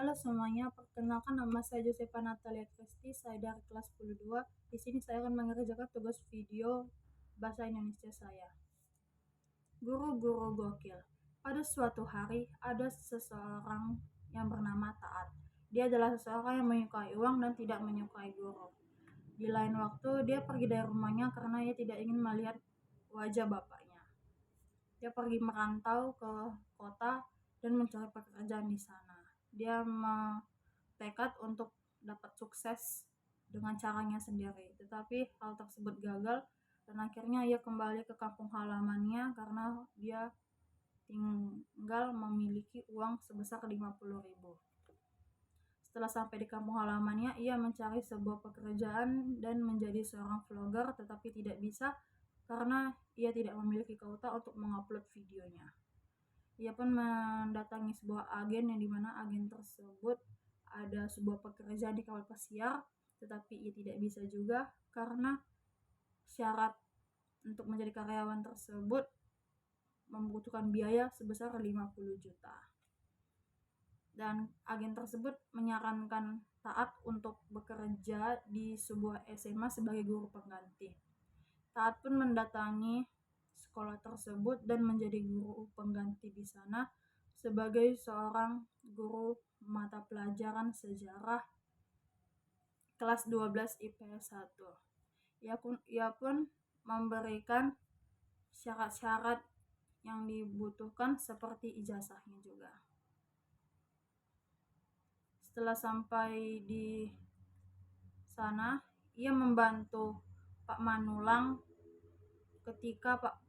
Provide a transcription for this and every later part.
Halo semuanya, perkenalkan nama saya Josefa Natalia Kristi, saya dari kelas 12. Di sini saya akan mengerjakan tugas video bahasa Indonesia saya. Guru-guru gokil. Pada suatu hari, ada seseorang yang bernama Taat. Dia adalah seseorang yang menyukai uang dan tidak menyukai guru. Di lain waktu, dia pergi dari rumahnya karena ia tidak ingin melihat wajah bapaknya. Dia pergi merantau ke kota dan mencari pekerjaan di sana. Dia tekad untuk dapat sukses dengan caranya sendiri, tetapi hal tersebut gagal dan akhirnya ia kembali ke kampung halamannya karena dia tinggal memiliki uang sebesar 50.000. Setelah sampai di kampung halamannya, ia mencari sebuah pekerjaan dan menjadi seorang vlogger, tetapi tidak bisa karena ia tidak memiliki kuota untuk mengupload videonya. Ia pun mendatangi sebuah agen yang dimana agen tersebut ada sebuah pekerjaan di kapal pesiar, tetapi ia tidak bisa juga karena syarat untuk menjadi karyawan tersebut membutuhkan biaya sebesar 50 juta. Dan agen tersebut menyarankan Taat untuk bekerja di sebuah SMA sebagai guru pengganti. Taat pun mendatangi sekolah tersebut dan menjadi guru pengganti di sana sebagai seorang guru mata pelajaran sejarah kelas 12 IPS 1. Ia pun memberikan syarat-syarat yang dibutuhkan seperti ijazahnya juga. Setelah sampai di sana, ia membantu Pak Manulang ketika Pak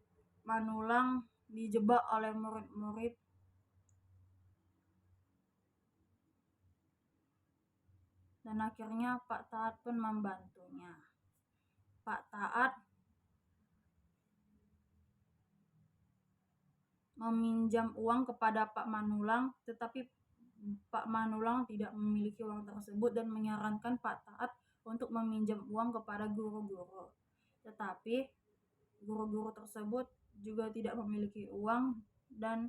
Manulang dijebak oleh murid-murid dan akhirnya Pak Taat pun membantunya. Pak Taat meminjam uang kepada Pak Manulang, tetapi Pak Manulang tidak memiliki uang tersebut dan menyarankan Pak Taat untuk meminjam uang kepada guru-guru. Tetapi guru-guru tersebut juga tidak memiliki uang dan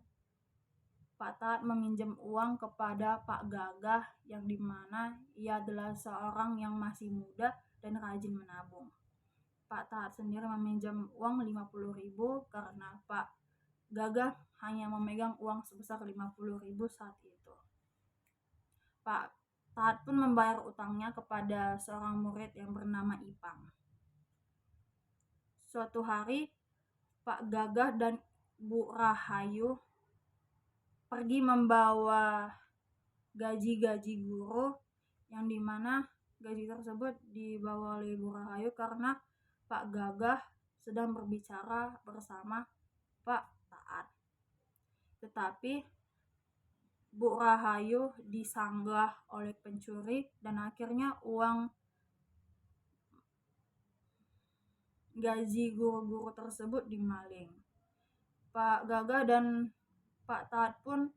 Pak Taat meminjam uang kepada Pak Gagah yang dimana ia adalah seorang yang masih muda dan rajin menabung. Pak Taat sendiri meminjam uang 50.000 karena Pak Gagah hanya memegang uang sebesar 50.000 saat itu. Pak Taat pun membayar utangnya kepada seorang murid yang bernama Ipang. Suatu hari, Pak Gagah dan Bu Rahayu pergi membawa gaji-gaji guru yang dimana gaji tersebut dibawa oleh Bu Rahayu karena Pak Gagah sedang berbicara bersama Pak Taat. Tetapi Bu Rahayu disanggah oleh pencuri dan akhirnya uang gaji guru-guru tersebut dimaling. Pak Gagah dan Pak Taat pun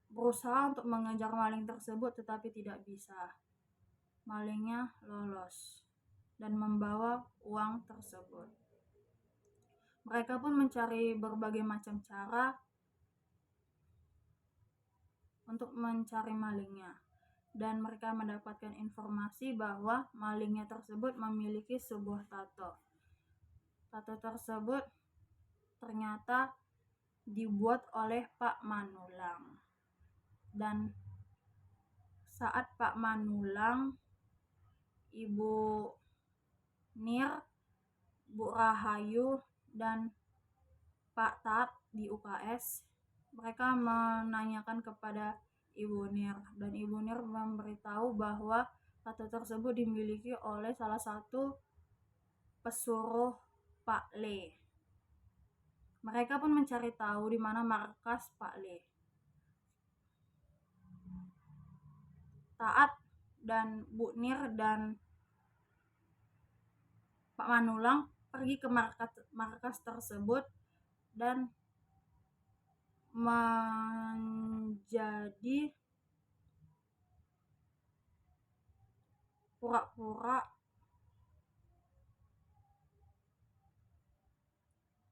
berusaha untuk mengejar maling tersebut tetapi tidak bisa. Malingnya lolos dan membawa uang tersebut. Mereka pun mencari berbagai macam cara untuk mencari malingnya dan mereka mendapatkan informasi bahwa malingnya tersebut memiliki sebuah tato. Tato tersebut ternyata dibuat oleh Pak Manulang. Dan saat Pak Manulang, Ibu Nir, Bu Rahayu, dan Pak Taat di UKS, mereka menanyakan kepada Ibu Nir dan Ibu Nir memberitahu bahwa tato tersebut dimiliki oleh salah satu pesuruh Pak Le. Mereka pun mencari tahu di mana markas Pak Le. Taat dan Bu Nir dan Pak Manulang pergi ke markas tersebut dan menjadi pura-pura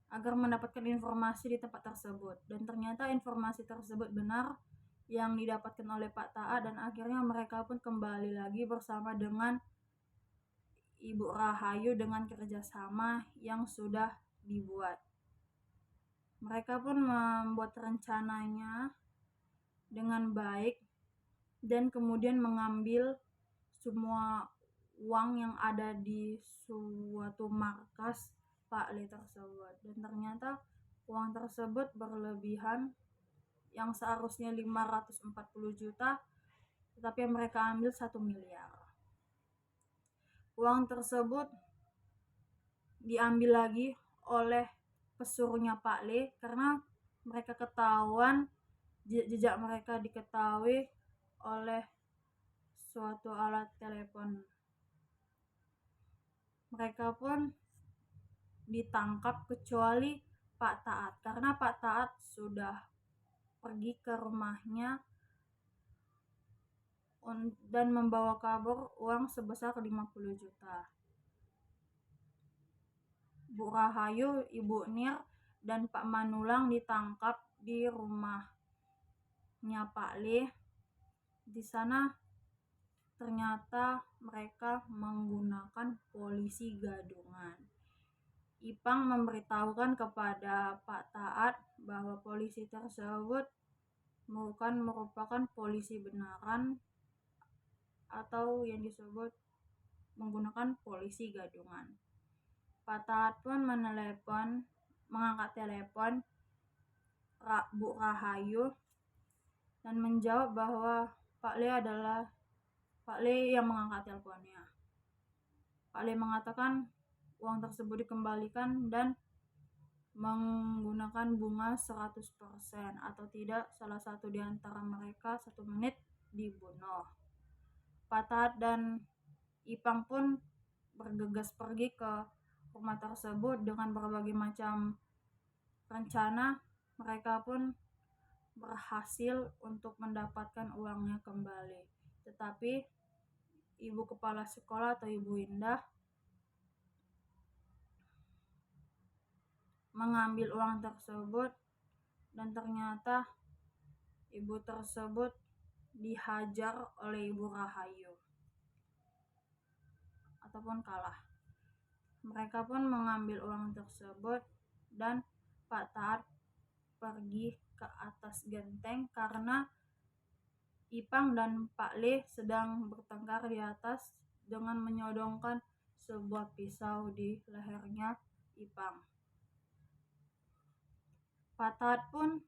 agar mendapatkan informasi di tempat tersebut dan ternyata informasi tersebut benar yang didapatkan oleh Pak Taat, dan akhirnya mereka pun kembali lagi bersama dengan Ibu Rahayu dengan kerjasama yang sudah dibuat. Mereka pun membuat rencananya dengan baik dan kemudian mengambil semua uang yang ada di suatu markas Pak Le tersebut, dan ternyata uang tersebut berlebihan, yang seharusnya 540 juta tetapi yang mereka ambil 1 miliar. Uang tersebut diambil lagi oleh pesuruhnya Pak Le karena mereka ketahuan, jejak mereka diketahui oleh suatu alat telepon. Mereka pun ditangkap kecuali Pak Taat, karena Pak Taat sudah pergi ke rumahnya dan membawa kabur uang sebesar 50 juta. Bu Rahayu, Ibu Nir, dan Pak Manulang ditangkap di rumahnya Pak Le. Di sana ternyata mereka menggunakan polisi gadungan. Ipang memberitahukan kepada Pak Taat bahwa polisi tersebut bukan merupakan polisi benaran atau yang disebut menggunakan polisi gadungan. Pak Taat pun mengangkat telepon Bu Rahayu dan menjawab bahwa Pak Le yang mengangkat teleponnya. Pak Le mengatakan uang tersebut dikembalikan dan menggunakan bunga 100%, atau tidak salah satu di antara mereka 1 menit dibunuh. Pak Taat dan Ipang pun bergegas pergi ke rumah tersebut dengan berbagai macam rencana. Mereka pun berhasil untuk mendapatkan uangnya kembali, tetapi ibu kepala sekolah atau Ibu Indah mengambil uang tersebut, dan ternyata ibu tersebut dihajar oleh Ibu Rahayu ataupun kalah. Mereka pun mengambil uang tersebut dan Pak Taat pergi ke atas genteng karena Ipang dan Pak Le sedang bertengkar di atas dengan menyodongkan sebuah pisau di lehernya Ipang. Pak Taat pun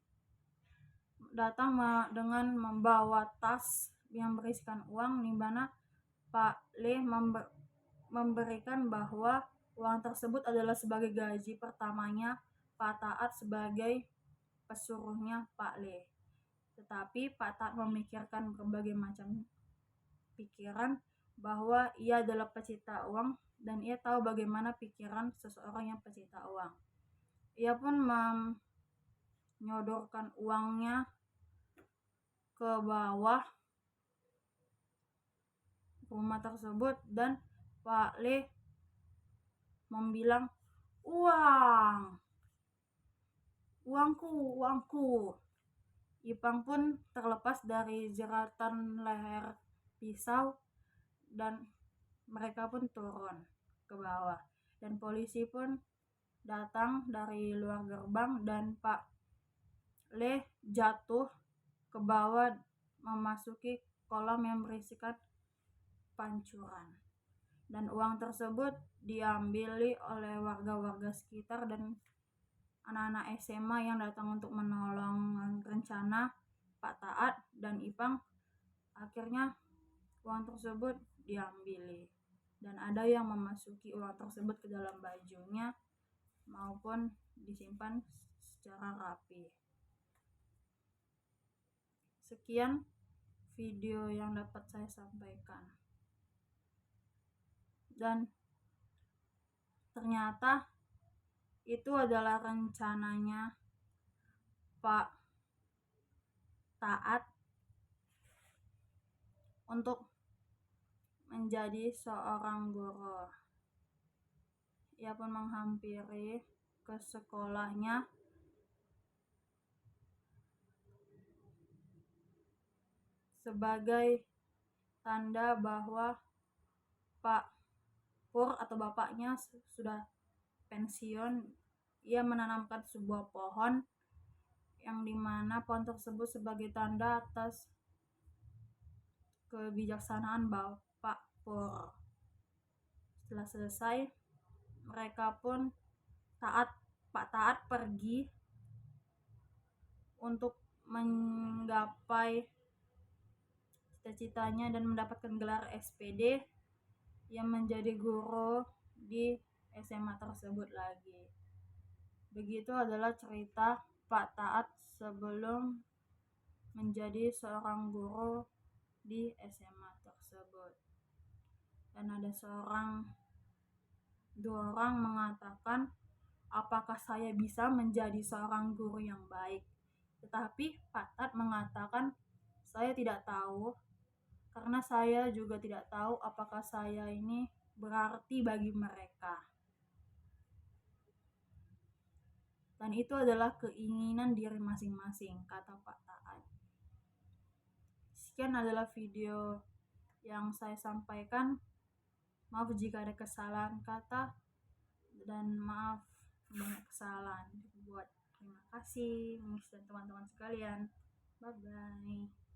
datang dengan membawa tas yang berisikan uang, di mana Pak Le memberikan bahwa uang tersebut adalah sebagai gaji pertamanya Pak Taat sebagai pesuruhnya Pak Le. Tetapi Pak Taat memikirkan berbagai macam pikiran bahwa ia adalah pecinta uang dan ia tahu bagaimana pikiran seseorang yang pecinta uang. Ia pun menyodorkan uangnya ke bawah rumah tersebut, dan Pak Le membilang, uangku. Ipang pun terlepas dari jeratan leher pisau dan mereka pun turun ke bawah, dan polisi pun datang dari luar gerbang dan Pak Le jatuh ke bawah memasuki kolam yang berisikan pancuran, dan uang tersebut diambil oleh warga-warga sekitar dan anak-anak SMA yang datang untuk menolong rencana Pak Taat dan Ipang. Akhirnya uang tersebut diambil dan ada yang memasuki uang tersebut ke dalam bajunya maupun disimpan secara rapi. Sekian video yang dapat saya sampaikan. Dan ternyata itu adalah rencananya Pak Taat untuk menjadi seorang guru. Ia pun menghampiri ke sekolahnya sebagai tanda bahwa Pak Pur atau bapaknya sudah pensiun. Ia menanamkan sebuah pohon yang dimana pohon tersebut sebagai tanda atas kebijaksanaan Bapak Pur. Setelah selesai, mereka pun Pak Taat pergi untuk menggapai cita-citanya dan mendapatkan gelar SPD yang menjadi guru di SMA tersebut lagi. Begitu adalah cerita Pak Taat sebelum menjadi seorang guru di SMA tersebut. Dan ada dua orang mengatakan, apakah saya bisa menjadi seorang guru yang baik? Tetapi Pak Taat mengatakan, saya tidak tahu, karena saya juga tidak tahu apakah saya ini berarti bagi mereka. Dan itu adalah keinginan diri masing-masing, kata Pak Taat. Sekian adalah video yang saya sampaikan. Maaf jika ada kesalahan kata dan maaf banyak kesalahan dibuat. Terima kasih, Miss dan teman-teman sekalian. Bye-bye.